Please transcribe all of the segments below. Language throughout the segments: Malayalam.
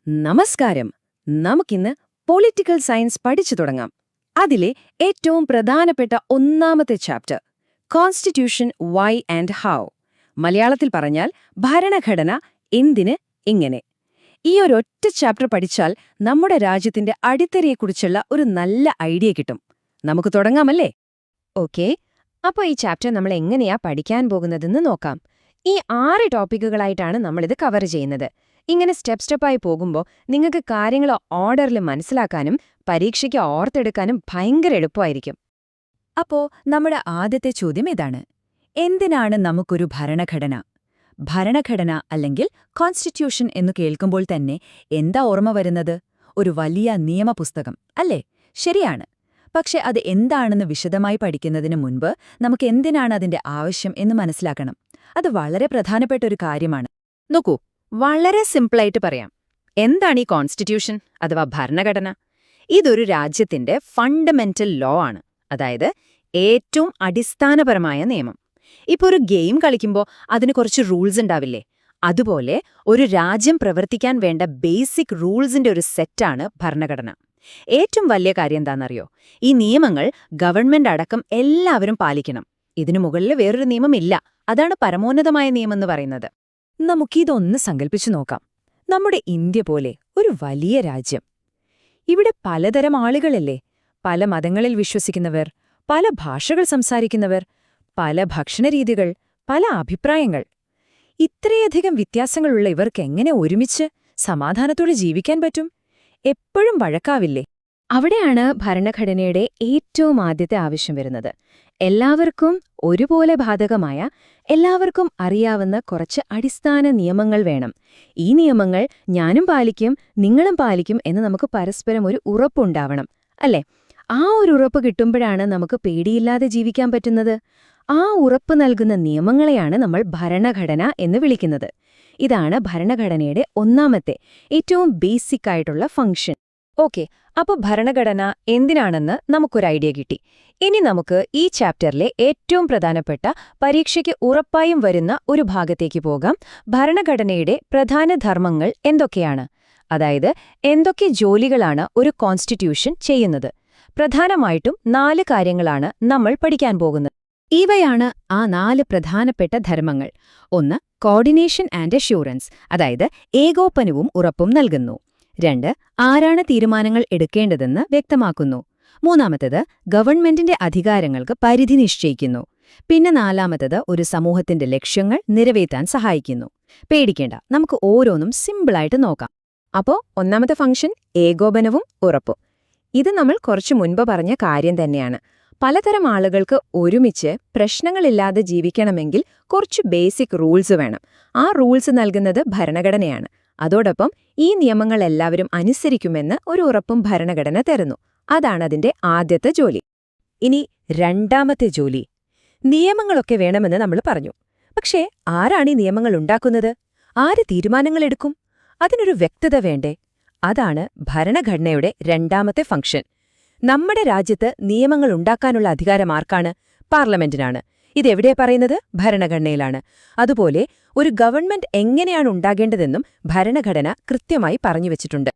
നമസ്കാരം. നമുക്കിന്ന് പൊളിറ്റിക്കൽ സയൻസ് പഠിച്ചു തുടങ്ങാം. അതിലെ ഏറ്റവും പ്രധാനപ്പെട്ട ഒന്നാമത്തെ chapter constitution why and how. മലയാളത്തിൽ പറഞ്ഞാൽ ഭരണഘടന എന്തിന് ഇങ്ങനെ. ഈ ഒരൊറ്റ ചാപ്റ്റർ പഠിച്ചാൽ നമ്മുടെ രാജ്യത്തിന്റെ അടിത്തറയെക്കുറിച്ചുള്ള ഒരു നല്ല ഐഡിയ കിട്ടും. നമുക്ക് തുടങ്ങാമല്ലേ? ഓക്കെ, അപ്പോൾ ഈ ചാപ്റ്റർ നമ്മൾ എങ്ങനെയാ പഠിക്കാൻ പോകുന്നതെന്ന് നോക്കാം. ഈ 6 ടോപ്പിക്കുകളായിട്ടാണ് നമ്മളിത് കവർ ചെയ്യുന്നത്. ഇങ്ങനെ സ്റ്റെപ്പായി പോകുമ്പോൾ നിങ്ങൾക്ക് കാര്യങ്ങൾ ഓർഡറിൽ മനസ്സിലാക്കാനും പരീക്ഷയ്ക്ക് ഓർത്തെടുക്കാനും ഭയങ്കര എളുപ്പമായിരിക്കും. അപ്പോ നമ്മുടെ ആദ്യത്തെ ചോദ്യം ഇതാണ്: എന്തിനാണ് നമുക്കൊരു ഭരണഘടന? ഭരണഘടന അല്ലെങ്കിൽ കോൺസ്റ്റിറ്റ്യൂഷൻ എന്നു കേൾക്കുമ്പോൾ തന്നെ എന്താ ഓർമ്മ വരുന്നത്? ഒരു വലിയ നിയമപുസ്തകം അല്ലേ? ശരിയാണ്. പക്ഷെ അത് എന്താണെന്ന് വിശദമായി പഠിക്കുന്നതിന് മുൻപ് നമുക്ക് എന്തിനാണ് അതിന്റെ ആവശ്യം എന്ന് മനസ്സിലാക്കണം. അത് വളരെ പ്രധാനപ്പെട്ട ഒരു കാര്യമാണ്. നോക്കൂ, വളരെ സിമ്പിളായിട്ട് പറയാം. എന്താണ് ഈ കോൺസ്റ്റിറ്റ്യൂഷൻ അഥവാ ഭരണഘടന? ഇതൊരു രാജ്യത്തിന്റെ ഫണ്ടമെന്റൽ ലോ ആണ്, അതായത് ഏറ്റവും അടിസ്ഥാനപരമായ നിയമം. ഇപ്പോൾ ഒരു ഗെയിം കളിക്കുമ്പോൾ അതിന് കുറച്ച് റൂൾസ് ഉണ്ടാവില്ലേ? അതുപോലെ ഒരു രാജ്യം പ്രവർത്തിക്കാൻ വേണ്ട ബേസിക് റൂൾസിന്റെ ഒരു സെറ്റാണ് ഭരണഘടന. ഏറ്റവും വലിയ കാര്യം എന്താണെന്നറിയോ? ഈ നിയമങ്ങൾ ഗവൺമെന്റ് അടക്കം എല്ലാവരും പാലിക്കണം. ഇതിനു മുകളിൽ വേറൊരു നിയമമില്ല. അതാണ് പരമോന്നതമായ നിയമമെന്ന് പറയുന്നത്. നമുക്കിതൊന്ന് സങ്കല്പിച്ചു നോക്കാം. നമ്മുടെ ഇന്ത്യ പോലെ ഒരു വലിയ രാജ്യം. ഇവിടെ പലതരം ആളുകളല്ലേ? പല മതങ്ങളിൽ വിശ്വസിക്കുന്നവർ, പല ഭാഷകൾ സംസാരിക്കുന്നവർ, പല ഭക്ഷണരീതികൾ, പല അഭിപ്രായങ്ങൾ. ഇത്രയധികം വ്യത്യാസങ്ങളുള്ള ഇവർക്കെങ്ങനെ ഒരുമിച്ച് സമാധാനത്തോടെ ജീവിക്കാൻ പറ്റും? എപ്പോഴും വഴക്കാവില്ലേ? അവിടെയാണ് ഭരണഘടനയുടെ ഏറ്റവും ആദ്യത്തെ ആവശ്യം വരുന്നത്. എല്ലാവർക്കും ഒരുപോലെ ബാധകമായ, എല്ലാവർക്കും അറിയാവുന്ന കുറച്ച് അടിസ്ഥാന നിയമങ്ങൾ വേണം. ഈ നിയമങ്ങൾ ഞാനും പാലിക്കും, നിങ്ങളും പാലിക്കും എന്ന് നമുക്ക് പരസ്പരം ഒരു ഉറപ്പുണ്ടാവണം, അല്ലേ? ആ ഒരു ഉറപ്പ് കിട്ടുമ്പോഴാണ് നമുക്ക് പേടിയില്ലാതെ ജീവിക്കാൻ പറ്റുന്നത്. ആ ഉറപ്പ് നൽകുന്ന നിയമങ്ങളെയാണ് നമ്മൾ ഭരണഘടന എന്ന് വിളിക്കുന്നത്. ഇതാണ് ഭരണഘടനയുടെ ഒന്നാമത്തെ, ഏറ്റവും ബേസിക് ആയിട്ടുള്ള ഫംഗ്ഷൻ. ഓക്കെ, അപ്പോൾ ഭരണഘടന എന്തിനാണെന്ന് നമുക്കൊരു ഐഡിയ കിട്ടി. ഇനി നമുക്ക് ഈ ചാപ്റ്ററിലെ ഏറ്റവും പ്രധാനപ്പെട്ട, പരീക്ഷയ്ക്ക് ഉറപ്പായും വരുന്ന ഒരു ഭാഗത്തേക്ക് പോകാം. ഭരണഘടനയുടെ പ്രധാന ധർമ്മങ്ങൾ എന്തൊക്കെയാണ്? അതായത് എന്തൊക്കെ ജോലികളാണ് ഒരു കോൺസ്റ്റിറ്റ്യൂഷൻ ചെയ്യുന്നത്? പ്രധാനമായിട്ടും 4 കാര്യങ്ങളാണ് നമ്മൾ പഠിക്കാൻ പോകുന്നത്. ഇവയാണ് ആ 4 പ്രധാനപ്പെട്ട ധർമ്മങ്ങൾ. 1. കോർഡിനേഷൻ ആൻഡ് അഷ്യൂറൻസ്, അതായത് ഏകോപനവും ഉറപ്പും നൽകുന്നു. 2. ആരാണ് തീരുമാനങ്ങൾ എടുക്കേണ്ടതെന്ന് വ്യക്തമാക്കുന്നു. 3. ഗവൺമെന്റിന്റെ അധികാരങ്ങൾക്ക് പരിധി നിശ്ചയിക്കുന്നു. പിന്നെ 4. ഒരു സമൂഹത്തിന്റെ ലക്ഷ്യങ്ങൾ നിറവേറ്റാൻ സഹായിക്കുന്നു. പേടിക്കേണ്ട, നമുക്ക് ഓരോന്നും സിമ്പിളായിട്ട് നോക്കാം. അപ്പോൾ ഒന്നാമത്തെ ഫംഗ്ഷൻ ഏകോപനവും ഉറപ്പും. ഇത് നമ്മൾ കുറച്ചു മുൻപ് പറഞ്ഞ കാര്യം തന്നെയാണ്. പലതരം ആളുകൾക്ക് ഒരുമിച്ച് പ്രശ്നങ്ങളില്ലാതെ ജീവിക്കണമെങ്കിൽ കുറച്ച് ബേസിക് റൂൾസ് വേണം. ആ റൂൾസ് നൽകുന്നത് ഭരണഘടനയാണ്. അതോടൊപ്പം ഈ നിയമങ്ങൾ എല്ലാവരും അനുസരിക്കുമെന്ന് ഒരു ഉറപ്പും ഭരണഘടന തരുന്നു. അതാണതിന്റെ ആദ്യത്തെ ജോലി. ഇനി രണ്ടാമത്തെ ജോലി. നിയമങ്ങളൊക്കെ വേണമെന്ന് നമ്മൾ പറഞ്ഞു. പക്ഷേ ആരാണ് ഈ നിയമങ്ങൾ ഉണ്ടാക്കുന്നത്? ആര് തീരുമാനങ്ങളെടുക്കും? അതിനൊരു വ്യക്തത വേണ്ടേ? അതാണ് ഭരണഘടനയുടെ രണ്ടാമത്തെ ഫംഗ്ഷൻ. നമ്മുടെ രാജ്യത്ത് നിയമങ്ങൾ ഉണ്ടാക്കാനുള്ള അധികാരം ആർക്കാണ്? പാർലമെന്റിനാണ്. ഇതെവിടെയാ പറയുന്നത്? ഭരണഘടനയിലാണ്. അതുപോലെ ഒരു ഗവൺമെന്റ് എങ്ങനെയാണ് ഉണ്ടാകേണ്ടതെന്നും ഭരണഘടന കൃത്യമായി പറഞ്ഞുവെച്ചിട്ടുണ്ട്.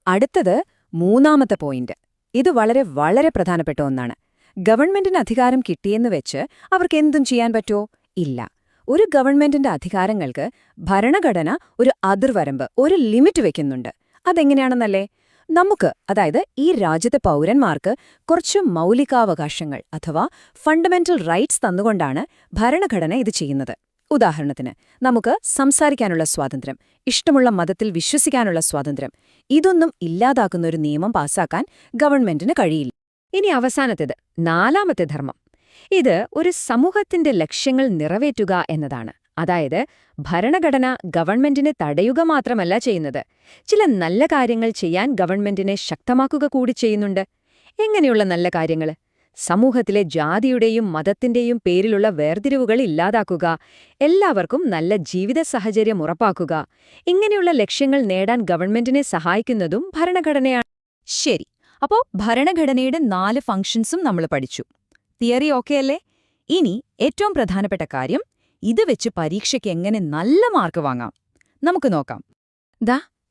അടുത്തത് മൂന്നാമത്തെ പോയിന്റ്. ഇത് വളരെ വളരെ പ്രധാനപ്പെട്ട ഒന്നാണ്. ഗവൺമെന്റിന് അധികാരം കിട്ടിയെന്ന് വെച്ച് അവർക്ക് എന്തും ചെയ്യാൻ പറ്റുമോ? ഇല്ല. ഒരു ഗവൺമെന്റിന്റെ അധികാരങ്ങൾക്ക് ഭരണഘടന ഒരു അതിർവരമ്പ്, ഒരു ലിമിറ്റ് വെക്കുന്നുണ്ട്. അതെങ്ങനെയാണെന്നല്ലേ? നമുക്ക്, അതായത് ഈ രാജ്യത്തെ പൗരന്മാർക്ക് കുറച്ച് മൗലികാവകാശങ്ങൾ അഥവാ ഫണ്ടമെന്റൽ റൈറ്റ്സ് തന്നുകൊണ്ടാണ് ഭരണഘടന ഇത് ചെയ്യുന്നത്. ഉദാഹരണത്തിന്, നമുക്ക് സംസാരിക്കാനുള്ള സ്വാതന്ത്ര്യം, ഇഷ്ടമുള്ള മതത്തിൽ വിശ്വസിക്കാനുള്ള സ്വാതന്ത്ര്യം. ഇതൊന്നും ഇല്ലാതാക്കുന്ന ഒരു നിയമം പാസാക്കാൻ ഗവൺമെന്റിന് കഴിയില്ല. ഇനി അവസാനത്തേത്, 4ാമത്തെ ധർമ്മം. ഇത് ഒരു സമൂഹത്തിന്റെ ലക്ഷ്യങ്ങൾ നിറവേറ്റുക എന്നതാണ്. അതായത് ഭരണഘടന ഗവൺമെന്റിനെ തടയുക മാത്രമല്ല ചെയ്യുന്നത്, ചില നല്ല കാര്യങ്ങൾ ചെയ്യാൻ ഗവൺമെന്റിനെ ശക്തമാക്കുക കൂടി ചെയ്യുന്നുണ്ട്. എങ്ങനെയുള്ള നല്ല കാര്യങ്ങൾ? സമൂഹത്തിലെ ജാതിയുടെയും മതത്തിന്റെയും പേരിലുള്ള വേർതിരിവുകൾ ഇല്ലാതാക്കുക, എല്ലാവർക്കും നല്ല ജീവിത സാഹചര്യം ഉറപ്പാക്കുക. ഇങ്ങനെയുള്ള ലക്ഷ്യങ്ങൾ നേടാൻ ഗവൺമെന്റിനെ സഹായിക്കുന്നതും ഭരണഘടനയാണ്. ശരി, അപ്പോൾ ഭരണഘടനയുടെ 4 ഫംഗ്ഷൻസും നമ്മൾ പഠിച്ചു. തിയറി ഓക്കെയല്ലേ? ഇനി ഏറ്റവും പ്രധാനപ്പെട്ട കാര്യം, ഇത് വെച്ച് പരീക്ഷയ്ക്ക് എങ്ങനെ നല്ല മാർക്ക് വാങ്ങാം? നമുക്ക് നോക്കാം.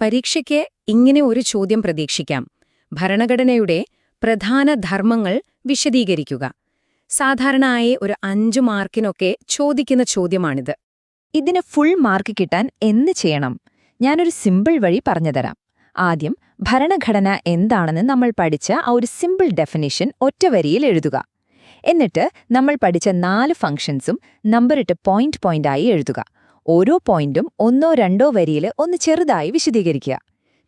പരീക്ഷയ്ക്ക് ഇങ്ങനെ ഒരു ചോദ്യം പ്രതീക്ഷിക്കാം. ഭരണഘടനയുടെ പ്രധാന ധർമ്മങ്ങൾ വിശദീകരിക്കുക. സാധാരണയായി ഒരു 5 മാർക്കിനൊക്കെ ചോദിക്കുന്ന ചോദ്യമാണിത്. ഇതിന് ഫുൾ മാർക്ക് കിട്ടാൻ എന്ത് ചെയ്യണം? ഞാനൊരു സിമ്പിൾ വഴി പറഞ്ഞുതരാം. ആദ്യം ഭരണഘടന എന്താണെന്ന് നമ്മൾ പഠിച്ച ആ ഒരു സിമ്പിൾ ഡെഫിനിഷൻ ഒറ്റ വരിയിൽ എഴുതുക. എന്നിട്ട് നമ്മൾ പഠിച്ച 4 ഫംഗ്ഷൻസും നമ്പറിട്ട് പോയിന്റായി എഴുതുക. ഓരോ പോയിന്റും 1-2 വരിയിൽ ഒന്ന് ചെറുതായി വിശദീകരിക്കുക.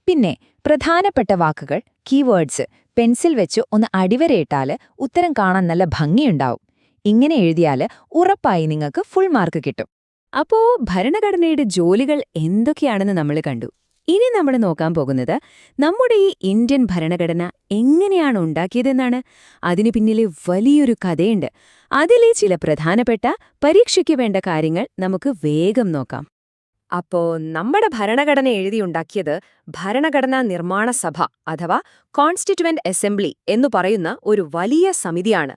പിന്നെ പ്രധാനപ്പെട്ട വാക്കുകൾ, കീവേഡ്സ് പെൻസിൽ വെച്ച് ഒന്ന് അടിവരയിട്ടാൽ ഉത്തരം കാണാൻ നല്ല ഭംഗിയുണ്ടാവും. ഇങ്ങനെ എഴുതിയാൽ ഉറപ്പായി നിങ്ങൾക്ക് ഫുൾ മാർക്ക് കിട്ടും. അപ്പോ ഭരണഘടനയുടെ ജോലികൾ എന്തൊക്കെയാണെന്ന് നമ്മൾ കണ്ടു. ഇനി നമ്മൾ നോക്കാൻ പോകുന്നത് നമ്മുടെ ഈ ഇന്ത്യൻ ഭരണഘടന എങ്ങനെയാണ് ഉണ്ടാക്കിയതെന്നാണ്. അതിനു പിന്നിലെ വലിയൊരു കഥയുണ്ട്. അതിലെ ചില പ്രധാനപ്പെട്ട പരീക്ഷയ്ക്ക് വേണ്ട കാര്യങ്ങൾ നമുക്ക് വേഗം നോക്കാം. അപ്പോ നമ്മുടെ ഭരണഘടന എഴുതിയുണ്ടാക്കിയത് ഭരണഘടനാ നിർമ്മാണ സഭ അഥവാ കോൺസ്റ്റിറ്റ്യുവന്റ് അസംബ്ലി എന്നു പറയുന്ന ഒരു വലിയ സമിതിയാണ്.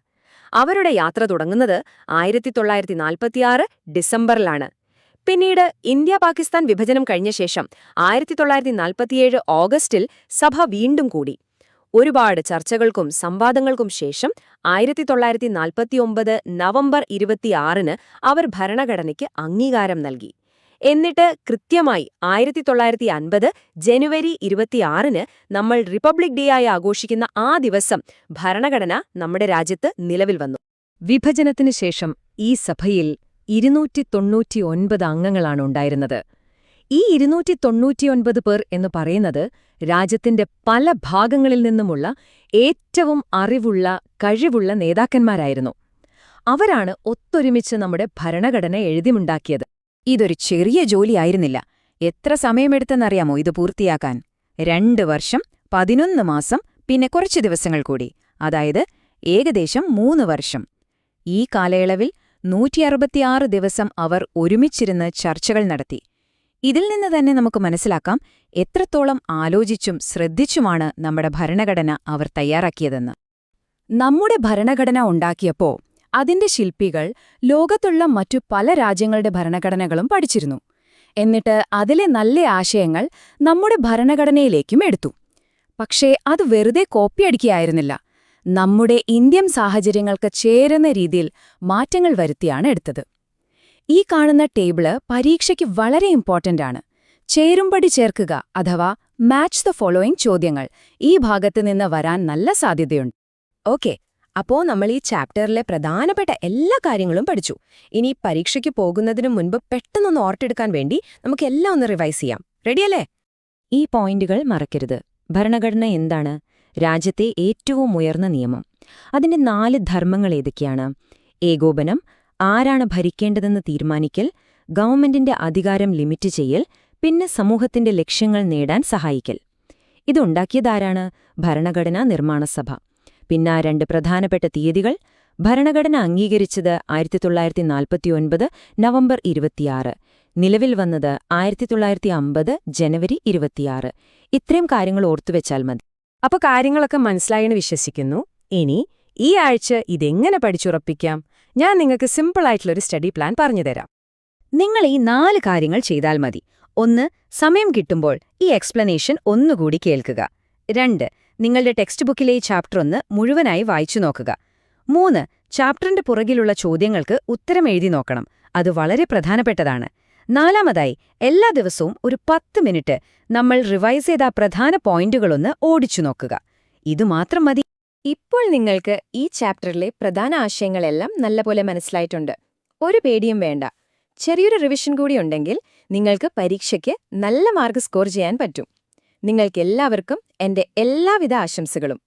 അവരുടെ യാത്ര തുടങ്ങുന്നത് 1946 ഡിസംബറിലാണ്. പിന്നീട് ഇന്ത്യ-പാകിസ്ഥാൻ വിഭജനം കഴിഞ്ഞ ശേഷം 1947 ഓഗസ്റ്റിൽ സഭ വീണ്ടും കൂടി. ഒരുപാട് ചർച്ചകൾക്കും സംവാദങ്ങൾക്കും ശേഷം 1949 നവംബർ 26-ന് അവർ ഭരണഘടനയ്ക്ക് അംഗീകാരം നൽകി. എന്നിട്ട് കൃത്യമായി 1950 ജനുവരി 26-ന് നമ്മൾ റിപ്പബ്ലിക് ഡേ ആയി ആഘോഷിക്കുന്ന ആ ദിവസം ഭരണഘടന നമ്മുടെ രാജ്യത്ത് നിലവിൽ വന്നു. വിഭജനത്തിനു ശേഷം ഈ സഭയിൽ 299 അംഗങ്ങളാണ് ഉണ്ടായിരുന്നത്. ഈ 299 പേർ എന്ന് പറയുന്നത് രാജ്യത്തിന്റെ പല ഭാഗങ്ങളിൽ നിന്നുമുള്ള ഏറ്റവും അറിവുള്ള, കഴിവുള്ള നേതാക്കന്മാരായിരുന്നു. അവരാണ് ഒത്തൊരുമിച്ച് നമ്മുടെ ഭരണഘടന എഴുതിയുണ്ടാക്കിയത്. ഇതൊരു ചെറിയ ജോലിയായിരുന്നില്ല. എത്ര സമയമെടുത്തെന്നറിയാമോ ഇത് പൂർത്തിയാക്കാൻ? 2 വർഷം, 11 മാസം, പിന്നെ കുറച്ച് ദിവസങ്ങൾ കൂടി. അതായത് ഏകദേശം 3 വർഷം. ഈ കാലയളവിൽ 166 ദിവസം അവർ ഒരുമിച്ചിരുന്ന് ചർച്ചകൾ നടത്തി. ഇതിൽ നിന്ന് തന്നെ നമുക്ക് മനസ്സിലാക്കാം എത്രത്തോളം ആലോചിച്ചും ശ്രദ്ധിച്ചുമാണ് നമ്മുടെ ഭരണഘടന അവർ തയ്യാറാക്കിയതെന്ന്. നമ്മുടെ ഭരണഘടന ഉണ്ടാക്കിയപ്പോ അതിന്റെ ശില്പികൾ ലോകത്തുള്ള മറ്റു പല രാജ്യങ്ങളുടെ ഭരണഘടനകളും പഠിച്ചിരുന്നു. എന്നിട്ട് അതിലെ നല്ല ആശയങ്ങൾ നമ്മുടെ ഭരണഘടനയിലേക്കും എടുത്തു. പക്ഷേ അത് വെറുതെ കോപ്പിയടിക്കുകയായിരുന്നില്ല. നമ്മുടെ ഇന്ത്യൻ സാഹചര്യങ്ങൾക്ക് ചേരുന്ന രീതിയിൽ മാറ്റങ്ങൾ വരുത്തിയാണ് എടുത്തത്. ഈ കാണുന്ന ടേബിള് പരീക്ഷയ്ക്ക് വളരെ ഇമ്പോർട്ടന്റ് ആണ്. ചേരുംപടി ചേർക്കുക അഥവാ മാച്ച് ദ ഫോളോയിങ് ചോദ്യങ്ങൾ ഈ ഭാഗത്ത് നിന്ന് വരാൻ നല്ല സാധ്യതയുണ്ട്. ഓക്കെ, അപ്പോ നമ്മൾ ഈ ചാപ്റ്ററിലെ പ്രധാനപ്പെട്ട എല്ലാ കാര്യങ്ങളും പഠിച്ചു. ഇനി പരീക്ഷയ്ക്ക് പോകുന്നതിനു മുൻപ് പെട്ടെന്നൊന്ന് ഓർത്തെടുക്കാൻ വേണ്ടി നമുക്ക് എല്ലാം ഒന്ന് റിവൈസ് ചെയ്യാം. റെഡിയല്ലേ? ഈ പോയിന്റുകൾ മറക്കരുത്. ഭരണഘടന എന്താണ്? രാജ്യത്തെ ഏറ്റവും ഉയർന്ന നിയമം. അതിന്റെ 4 ധർമ്മങ്ങൾ ഏതൊക്കെയാണ്? ഏകോപനം, ആരാണ് ഭരിക്കേണ്ടതെന്ന് തീരുമാനിക്കൽ, ഗവൺമെന്റിന്റെ അധികാരം ലിമിറ്റ് ചെയ്യൽ, പിന്നെ സമൂഹത്തിന്റെ ലക്ഷ്യങ്ങൾ നേടാൻ സഹായിക്കൽ. ഇതുണ്ടാക്കിയതാരാണ്? ഭരണഘടനാ നിർമ്മാണ സഭ. പിന്നെ 2 പ്രധാനപ്പെട്ട തീയതികൾ. ഭരണഘടന അംഗീകരിച്ചത് 1949 നവംബർ 26, നിലവിൽ വന്നത് 1950 ജനുവരി 26. ഇത്രയും കാര്യങ്ങൾ ഓർത്തുവെച്ചാൽ മതി. അപ്പൊ കാര്യങ്ങളൊക്കെ മനസ്സിലായെന്ന് വിശ്വസിക്കുന്നു. ഇനി ഈ ആഴ്ച ഇതെങ്ങനെ പഠിച്ചുറപ്പിക്കാം? ഞാൻ നിങ്ങൾക്ക് സിമ്പിളായിട്ടുള്ളൊരു സ്റ്റഡി പ്ലാൻ പറഞ്ഞുതരാം. നിങ്ങൾ ഈ 4 കാര്യങ്ങൾ ചെയ്താൽ മതി. 1. സമയം കിട്ടുമ്പോൾ ഈ എക്സ്പ്ലനേഷൻ ഒന്നുകൂടി കേൾക്കുക. 2. നിങ്ങളുടെ ടെക്സ്റ്റ് ബുക്കിലെ ഈ ചാപ്റ്റർ 1 മുഴുവനായി വായിച്ചു നോക്കുക. 3. ചാപ്റ്ററിന്റെ പുറകിലുള്ള ചോദ്യങ്ങൾക്ക് ഉത്തരം എഴുതി നോക്കണം. അത് വളരെ പ്രധാനപ്പെട്ടതാണ്. 4. എല്ലാ ദിവസവും ഒരു 10 മിനിറ്റ് നമ്മൾ റിവൈസ് ചെയ്ത പ്രധാന പോയിന്റുകളൊന്ന് ഓടിച്ചു നോക്കുക. ഇതുമാത്രം മതി. ഇപ്പോൾ നിങ്ങൾക്ക് ഈ ചാപ്റ്ററിലെ പ്രധാന ആശയങ്ങളെല്ലാം നല്ലപോലെ മനസ്സിലായിട്ടുണ്ട്. ഒരു പേടിയും വേണ്ട. ചെറിയൊരു റിവിഷൻ കൂടി ഉണ്ടെങ്കിൽ നിങ്ങൾക്ക് പരീക്ഷയ്ക്ക് നല്ല മാർക്ക് സ്കോർ ചെയ്യാൻ പറ്റും. നിങ്ങൾക്കെല്ലാവർക്കും എന്റെ എല്ലാവിധ ആശംസകളും.